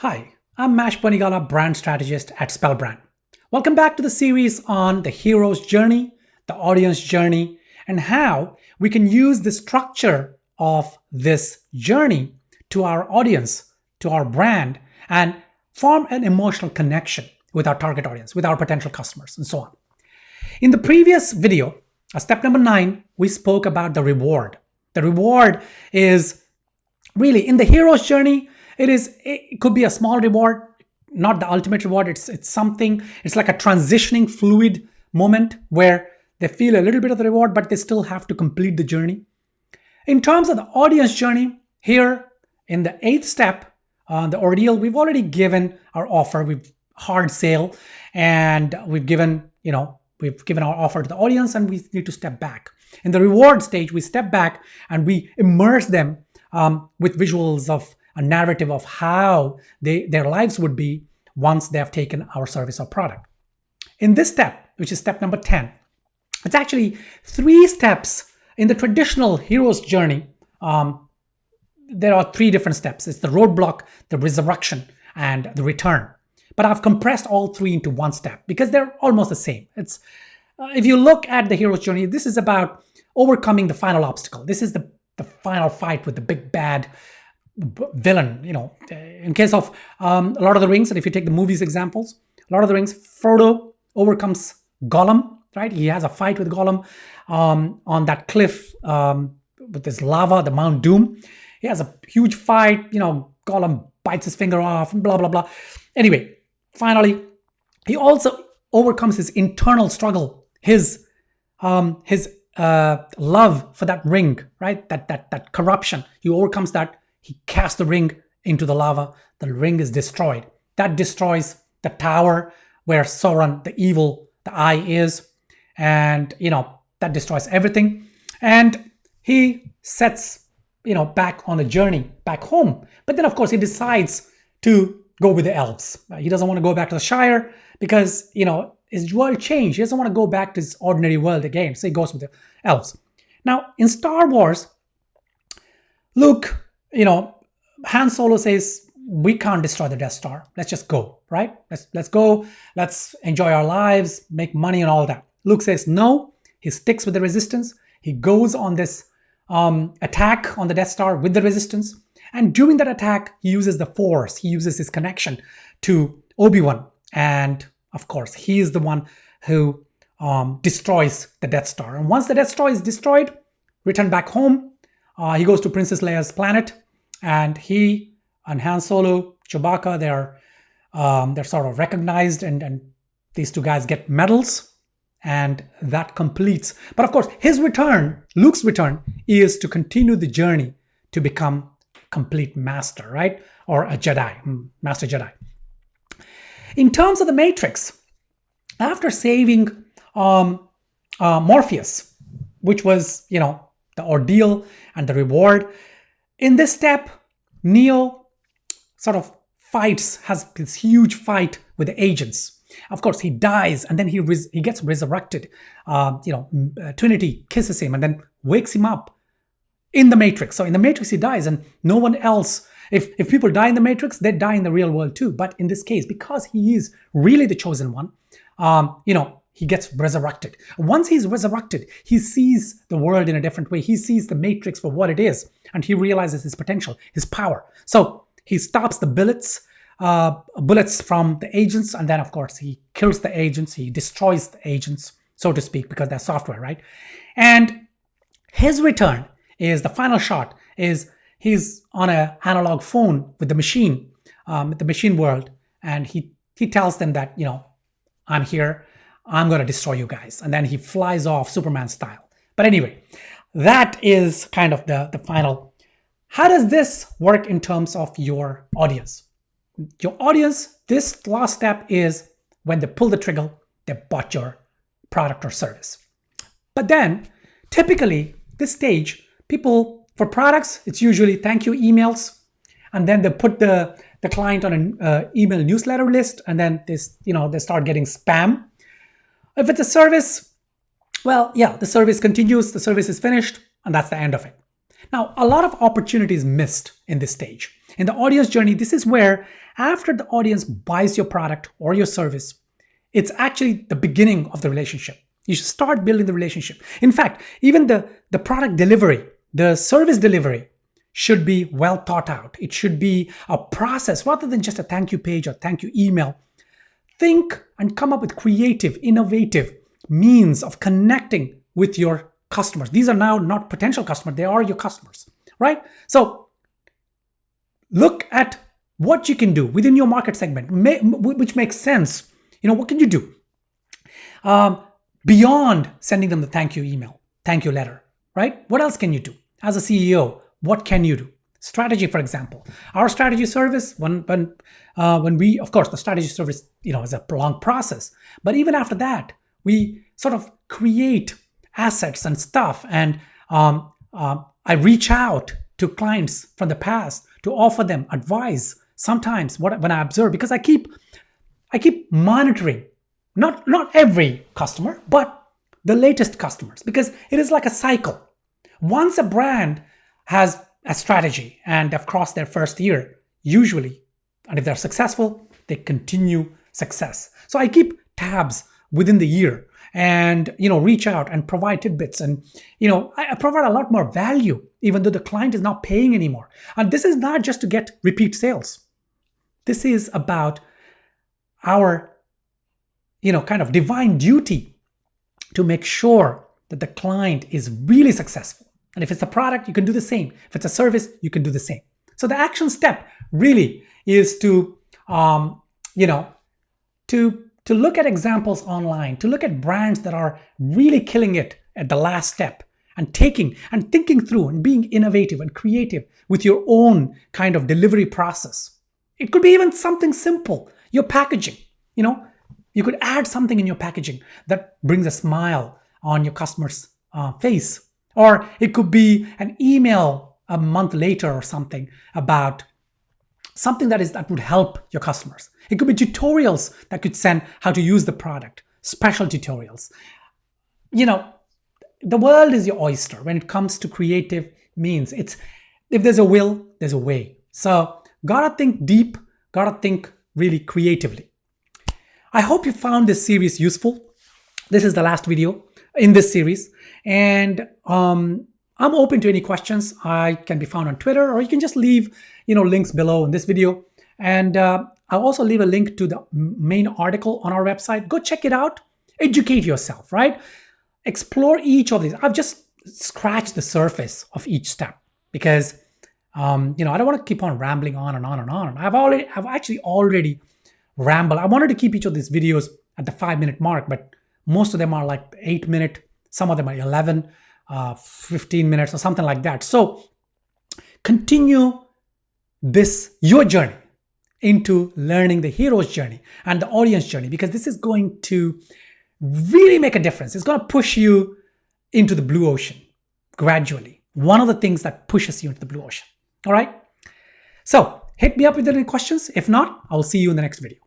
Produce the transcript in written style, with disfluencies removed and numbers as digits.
Hi, I'm Mash Panigala, brand strategist at Spellbrand. Welcome back to the series on the hero's journey, the audience journey, and how we can use the structure of this journey to our audience, to our brand, and form an emotional connection with our target audience, with our potential customers, and so on. In the previous video, step number 9, we spoke about the reward. The reward is really in the hero's journey. It could be a small reward, not the ultimate reward. It's something, it's like a transitioning fluid moment where they feel a little bit of the reward, but they still have to complete the journey. In terms of the audience journey, here in the 8th step, the ordeal, we've already given our offer. We've hard sale, and we've given our offer to the audience, and we need to step back. In the reward stage, we step back and we immerse them with visuals of a narrative of how their lives would be once they have taken our service or product. In this step, which is step number 10, it's actually 3 steps in the traditional hero's journey. There are 3 different steps. It's the roadblock, the resurrection, and the return. But I've compressed all 3 into 1 step because they're almost the same. It's if you look at the hero's journey, this is about overcoming the final obstacle. This is the final fight with the big bad villain. In case of Lord of the Rings, and if you take the movies examples, Lord of the Rings, Frodo overcomes Gollum, right? He has a fight with Gollum on that cliff with this lava, the Mount Doom. He has a huge fight. Gollum bites his finger off, and blah blah blah. Anyway, finally, he also overcomes his internal struggle, his love for that ring, right? That corruption. He overcomes that. He casts the ring into the lava. The ring is destroyed. That destroys the tower where Sauron, the evil, the eye is. And, that destroys everything. And he sets, back on a journey back home. But then, of course, he decides to go with the elves. He doesn't want to go back to the Shire because, his world changed. He doesn't want to go back to his ordinary world again. So he goes with the elves. Now, in Star Wars, Luke, Han Solo says, we can't destroy the Death Star. Let's just go, right? Let's go. Let's enjoy our lives, make money and all that. Luke says no. He sticks with the Resistance. He goes on this attack on the Death Star with the Resistance. And during that attack, he uses the Force. He uses his connection to Obi-Wan. And of course, he is the one who destroys the Death Star. And once the Death Star is destroyed, return back home. He goes to Princess Leia's planet, and he and Han Solo, Chewbacca, they're sort of recognized, and these 2 guys get medals, and that completes. But of course, his return, Luke's return, is to continue the journey to become complete master, right? Or a Jedi, master Jedi. In terms of the Matrix, after saving Morpheus, which was, the ordeal and the reward, in this step, Neo sort of has this huge fight with the agents. Of course, he dies, and then he gets resurrected. Trinity kisses him and then wakes him up in the Matrix. So in the Matrix, he dies, and no one else. If people die in the Matrix, they die in the real world too. But in this case, because he is really the chosen one, he gets resurrected. Once he's resurrected, he sees the world in a different way. He sees the Matrix for what it is, and he realizes his potential, his power. So he stops the bullets from the agents, and then, of course, he kills the agents. He destroys the agents, so to speak, because they're software, right? And his return is the final shot. He's on an analog phone with the machine world, and he tells them that, I'm here. I'm going to destroy you guys. And then he flies off Superman style. But anyway, that is kind of the final. How does this work in terms of your audience? Your audience, this last step is when they pull the trigger, they bought your product or service. But then, typically, this stage, people, for products, it's usually thank you emails. And then they put the client on an email newsletter list, and then they start getting spam. If it's a service, well, yeah, the service continues, the service is finished, and that's the end of it. Now, a lot of opportunities missed in this stage. In the audience journey, this is where after the audience buys your product or your service, it's actually the beginning of the relationship. You should start building the relationship. In fact, even the product delivery, the service delivery should be well thought out. It should be a process rather than just a thank you page or thank you email. Think and come up with creative, innovative means of connecting with your customers. These are now not potential customers, they are your customers, right? So look at what you can do within your market segment, which makes sense. What can you do? Beyond sending them the thank you email, thank you letter, right? What else can you do? As a CEO, what can you do? Strategy, for example. Our strategy service, when we, of course, the strategy service, is a long process. But even after that, we sort of create assets and stuff. And I reach out to clients from the past to offer them advice. Sometimes when I observe, because I keep monitoring, not every customer, but the latest customers, because it is like a cycle. Once a brand has a strategy and they've crossed their first year, usually, and if they're successful, they continue success. So I keep tabs within the year and reach out and provide tidbits, and I provide a lot more value even though the client is not paying anymore. And this is not just to get repeat sales. This is about our kind of divine duty to make sure that the client is really successful. And if it's a product, you can do the same. If it's a service, you can do the same. So the action step really is to look at examples online, to look at brands that are really killing it at the last step, and thinking through and being innovative and creative with your own kind of delivery process. It could be even something simple, your packaging. You could add something in your packaging that brings a smile on your customer's face. Or it could be an email a month later or something about something that would help your customers. It could be tutorials that could send how to use the product, special tutorials. The world is your oyster when it comes to creative means. If there's a will, there's a way. So gotta think deep, gotta think really creatively. I hope you found this series useful. This is the last video in this series, and I'm open to any questions. I can be found on Twitter, or you can just leave links below in this video, and I'll also leave a link to the main article on our website. Go check it out, educate yourself, right? Explore each of these. I've just scratched the surface of each step because I don't want to keep on rambling on and on and on. I've actually already rambled. I wanted to keep each of these videos at the 5-minute mark, but most of them are like 8 minute, some of them are 11, 15 minutes or something like that. So continue your journey into learning the hero's journey and the audience journey, because this is going to really make a difference. It's going to push you into the blue ocean gradually. One of the things that pushes you into the blue ocean. All right. So hit me up with any questions. If not, I will see you in the next video.